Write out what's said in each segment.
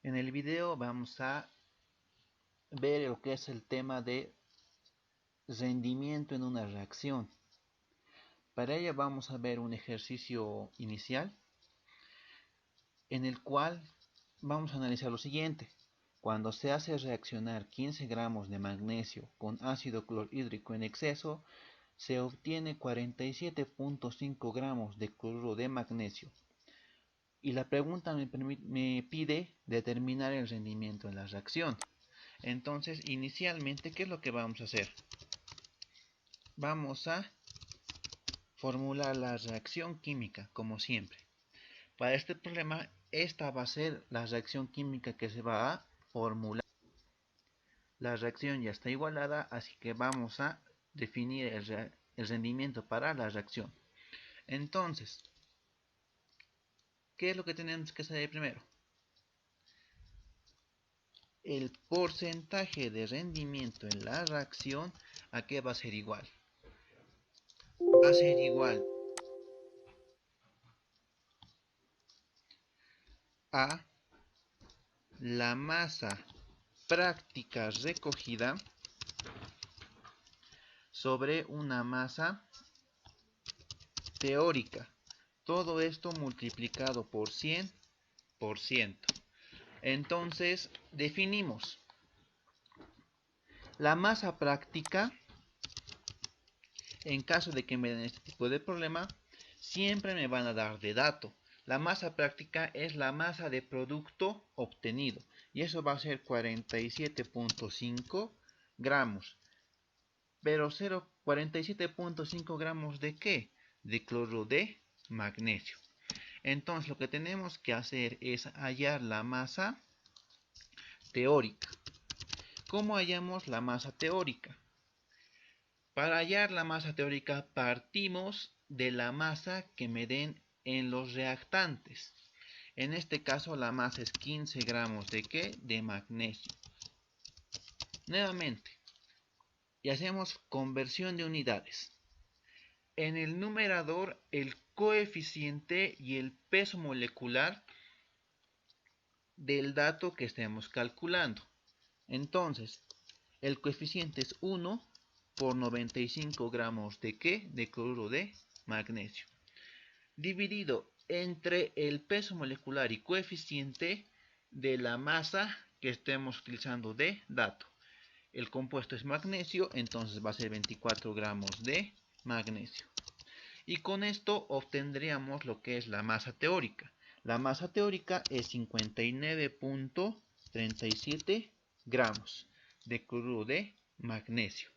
En el video vamos a ver lo que es el tema de rendimiento en una reacción. Para ello vamos a ver un ejercicio inicial en el cual vamos a analizar lo siguiente. Cuando se hace reaccionar 15 gramos de magnesio con ácido clorhídrico en exceso, se obtiene 47.5 gramos de cloruro de magnesio. Y la pregunta me pide determinar el rendimiento en la reacción. Entonces, inicialmente, ¿qué es lo que vamos a hacer? Vamos a formular la reacción química, como siempre. Para este problema, esta va a ser la reacción química que se va a formular. La reacción ya está igualada, así que vamos a definir el rendimiento para la reacción. Entonces, ¿qué es lo que tenemos que hacer primero? El porcentaje de rendimiento en la reacción, ¿a qué va a ser igual? Va a ser igual a la masa práctica recogida sobre una masa teórica. Todo esto multiplicado por 100%. Entonces, definimos la masa práctica. En caso de que me den este tipo de problema, siempre me van a dar de dato. La masa práctica es la masa de producto obtenido. Y eso va a ser 47.5 gramos. Pero 47.5 gramos ¿de qué? De cloruro de magnesio. Entonces lo que tenemos que hacer es hallar la masa teórica. ¿Cómo hallamos la masa teórica? Para hallar la masa teórica partimos de la masa que me den en los reactantes. En este caso la masa es 15 gramos ¿de qué? De magnesio. Nuevamente, y hacemos conversión de unidades. En el numerador, el coeficiente y el peso molecular del dato que estemos calculando. Entonces, el coeficiente es 1 por 95 gramos ¿de qué? De cloruro de magnesio. Dividido entre el peso molecular y coeficiente de la masa que estemos utilizando de dato. El compuesto es magnesio, entonces va a ser 24 gramos de magnesio. Y con esto obtendríamos lo que es la masa teórica. La masa teórica es 59.37 gramos de cloruro de magnesio.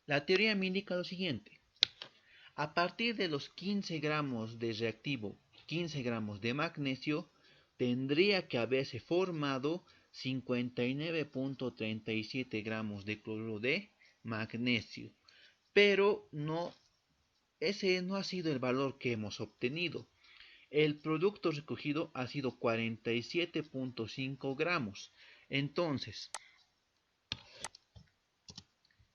La teoría me indica lo siguiente. A partir de los 15 gramos de reactivo, 15 gramos de magnesio, tendría que haberse formado 59.37 gramos de cloruro de magnesio. Pero ese no ha sido el valor que hemos obtenido. El producto recogido ha sido 47.5 gramos. Entonces,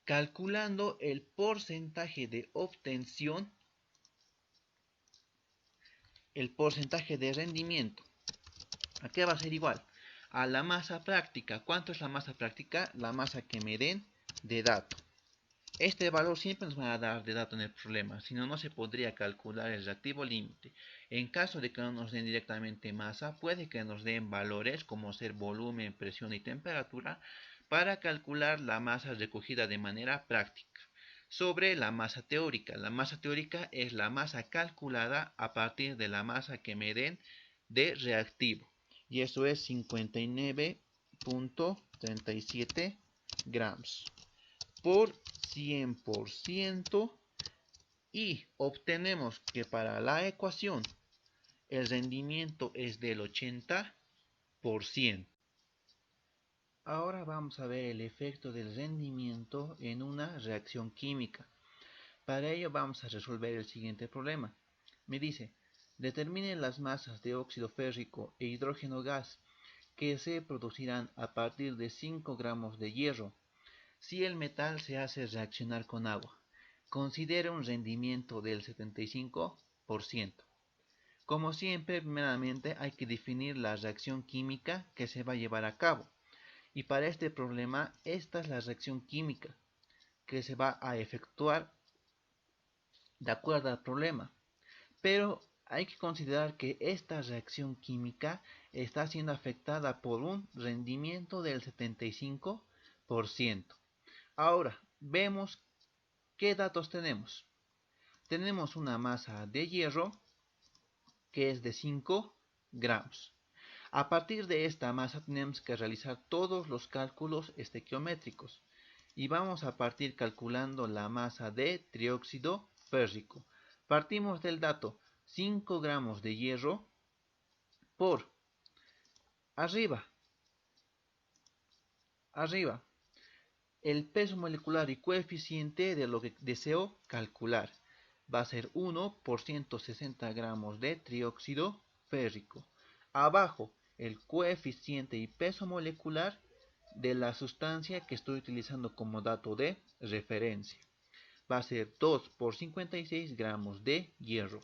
calculando el porcentaje de obtención, el porcentaje de rendimiento, ¿a qué va a ser igual? A la masa práctica. ¿Cuánto es la masa práctica? La masa que me den de dato. Este valor siempre nos va a dar de dato en el problema, si no, no se podría calcular el reactivo límite. En caso de que no nos den directamente masa, puede que nos den valores como ser volumen, presión y temperatura para calcular la masa recogida de manera práctica. Sobre la masa teórica. La masa teórica es la masa calculada a partir de la masa que me den de reactivo. Y eso es 59.37 gramos por 100%, y obtenemos que para la ecuación el rendimiento es del 80%. Ahora vamos a ver el efecto del rendimiento en una reacción química. Para ello vamos a resolver el siguiente problema. Me dice, determine las masas de óxido férrico e hidrógeno gas que se producirán a partir de 5 gramos de hierro si el metal se hace reaccionar con agua. Considera un rendimiento del 75%. Como siempre, primeramente hay que definir la reacción química que se va a llevar a cabo. Y para este problema, esta es la reacción química que se va a efectuar de acuerdo al problema. Pero hay que considerar que esta reacción química está siendo afectada por un rendimiento del 75%. Ahora, vemos qué datos tenemos. Tenemos una masa de hierro que es de 5 gramos. A partir de esta masa tenemos que realizar todos los cálculos estequiométricos y vamos a partir calculando la masa de trióxido férrico. Partimos del dato 5 gramos de hierro por arriba el peso molecular y coeficiente de lo que deseo calcular. Va a ser 1 por 160 gramos de trióxido férrico. Abajo, el coeficiente y peso molecular de la sustancia que estoy utilizando como dato de referencia. Va a ser 2 por 56 gramos de hierro.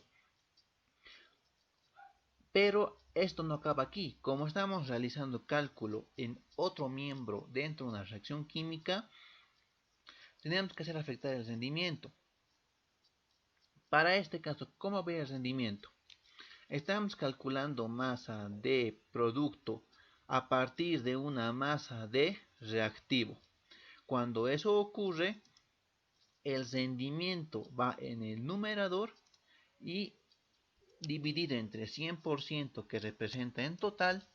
Pero esto no acaba aquí. Como estamos realizando cálculo en otro miembro dentro de una reacción química, tenemos que hacer afectar el rendimiento. Para este caso, ¿cómo ve el rendimiento? Estamos calculando masa de producto a partir de una masa de reactivo. Cuando eso ocurre, el rendimiento va en el numerador y dividido entre 100% que representa en total,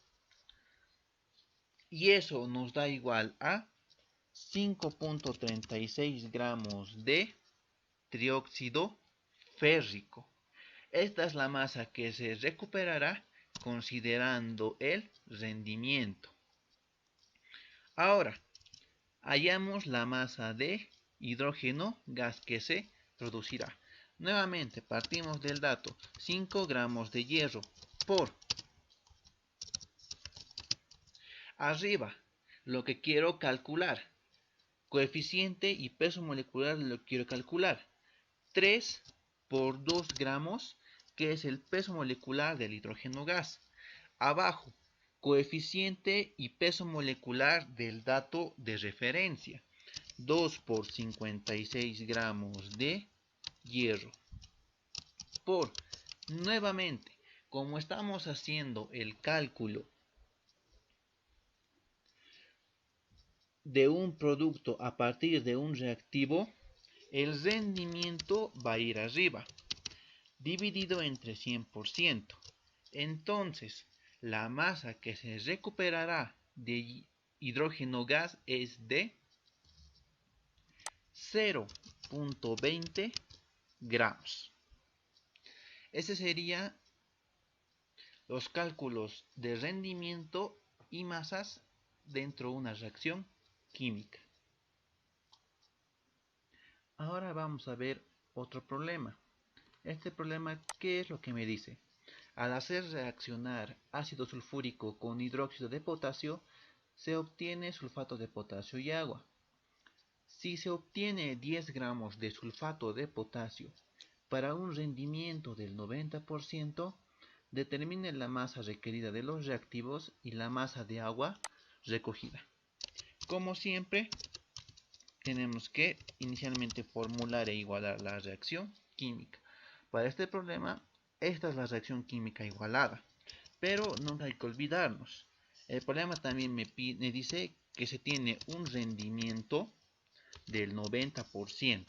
y eso nos da igual a 5.36 gramos de trióxido férrico. Esta es la masa que se recuperará considerando el rendimiento. Ahora, hallamos la masa de hidrógeno gas que se producirá. Nuevamente partimos del dato 5 gramos de hierro por arriba lo que quiero calcular, coeficiente y peso molecular lo que quiero calcular, 3 por 2 gramos, que es el peso molecular del hidrógeno gas. Abajo, coeficiente y peso molecular del dato de referencia, 2 por 56 gramos de hierro. Por, nuevamente, como estamos haciendo el cálculo de un producto a partir de un reactivo, el rendimiento va a ir arriba, dividido entre 100%. Entonces, la masa que se recuperará de hidrógeno gas es de 0.20 gramos. Ese sería los cálculos de rendimiento y masas dentro de una reacción química. Ahora vamos a ver otro problema. Este problema, ¿qué es lo que me dice? Al hacer reaccionar ácido sulfúrico con hidróxido de potasio, se obtiene sulfato de potasio y agua. Si se obtiene 10 gramos de sulfato de potasio para un rendimiento del 90%, determine la masa requerida de los reactivos y la masa de agua recogida. Como siempre, tenemos que inicialmente formular e igualar la reacción química. Para este problema, esta es la reacción química igualada. Pero no hay que olvidarnos. El problema también me dice que se tiene un rendimiento del 90%.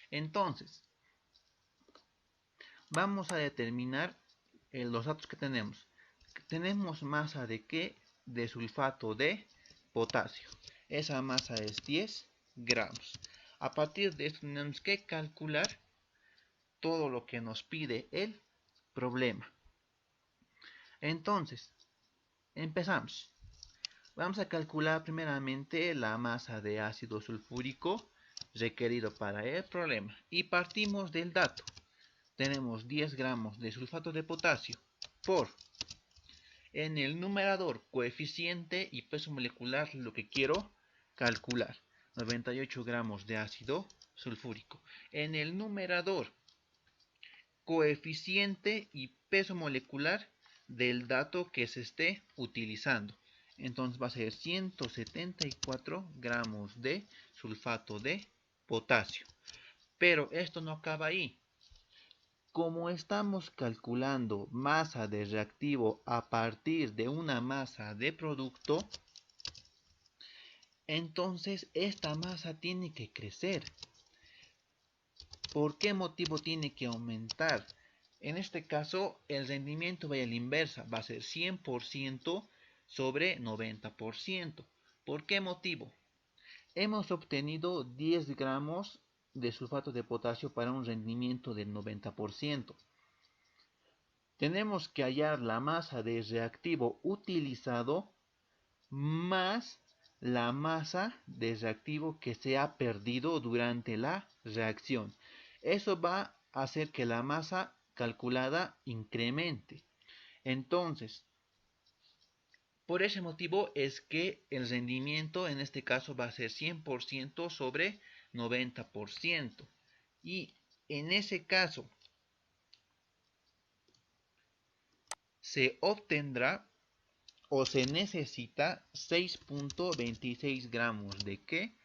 Entonces, vamos a determinar los datos que tenemos. Tenemos masa de ¿qué? De sulfato de potasio. Esa masa es 10 gramos. A partir de esto tenemos que calcular todo lo que nos pide el problema. Entonces, empezamos. Vamos a calcular primeramente la masa de ácido sulfúrico requerido para el problema. Y partimos del dato. Tenemos 10 gramos de sulfato de potasio por, en el numerador, coeficiente y peso molecular, lo que quiero calcular, 98 gramos de ácido sulfúrico. En el numerador, coeficiente y peso molecular del dato que se esté utilizando. Entonces va a ser 174 gramos de sulfato de potasio. Pero esto no acaba ahí. Como estamos calculando masa de reactivo a partir de una masa de producto, entonces esta masa tiene que crecer. ¿Por qué motivo tiene que aumentar? En este caso, el rendimiento va a la inversa, va a ser 100% sobre 90%. ¿Por qué motivo? Hemos obtenido 10 gramos de sulfato de potasio para un rendimiento del 90%. Tenemos que hallar la masa de reactivo utilizado más la masa de reactivo que se ha perdido durante la reacción. Eso va a hacer que la masa calculada incremente. Entonces, por ese motivo es que el rendimiento en este caso va a ser 100% sobre 90%. Y en ese caso se obtendrá o se necesita 6.26 gramos de ¿qué?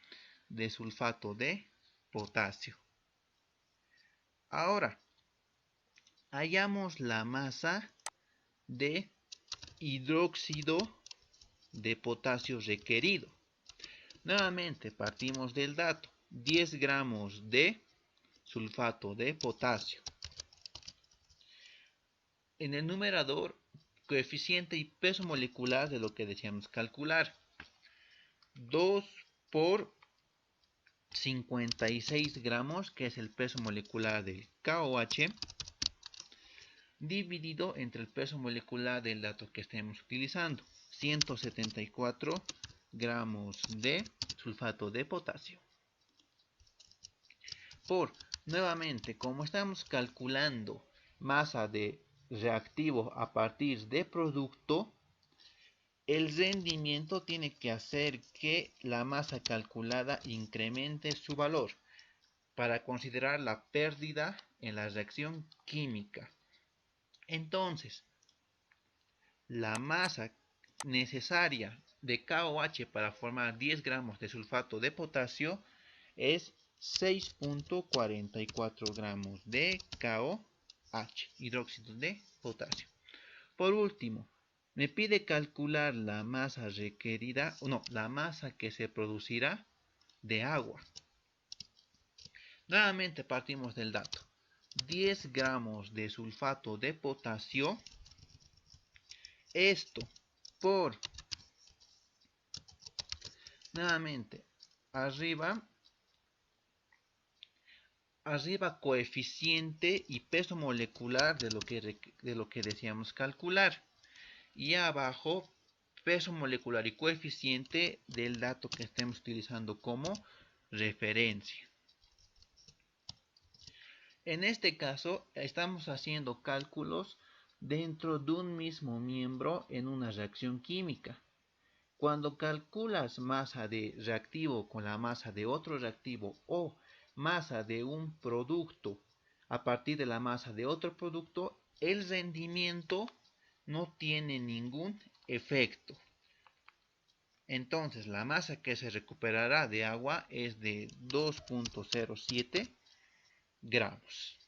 De sulfato de potasio. Ahora, hallamos la masa de hidróxido de potasio requerido. Nuevamente partimos del dato, 10 gramos de sulfato de potasio. En el numerador, coeficiente y peso molecular de lo que deseamos calcular. 2 por 56 gramos, que es el peso molecular del KOH, dividido entre el peso molecular del dato que estemos utilizando, 174 gramos de sulfato de potasio. Nuevamente, como estamos calculando masa de reactivo a partir de producto, el rendimiento tiene que hacer que la masa calculada incremente su valor para considerar la pérdida en la reacción química. Entonces, la masa necesaria de KOH para formar 10 gramos de sulfato de potasio es 6.44 gramos de KOH, hidróxido de potasio. Por último, me pide calcular la masa requerida, la masa que se producirá de agua. Nuevamente partimos del dato. 10 gramos de sulfato de potasio. Esto por, nuevamente, arriba coeficiente y peso molecular de lo que deseamos calcular. Y abajo peso molecular y coeficiente del dato que estemos utilizando como referencia. En este caso estamos haciendo cálculos dentro de un mismo miembro en una reacción química. Cuando calculas masa de reactivo con la masa de otro reactivo o masa de un producto a partir de la masa de otro producto, el rendimiento no tiene ningún efecto. Entonces la masa que se recuperará de agua es de 2.07 gramos.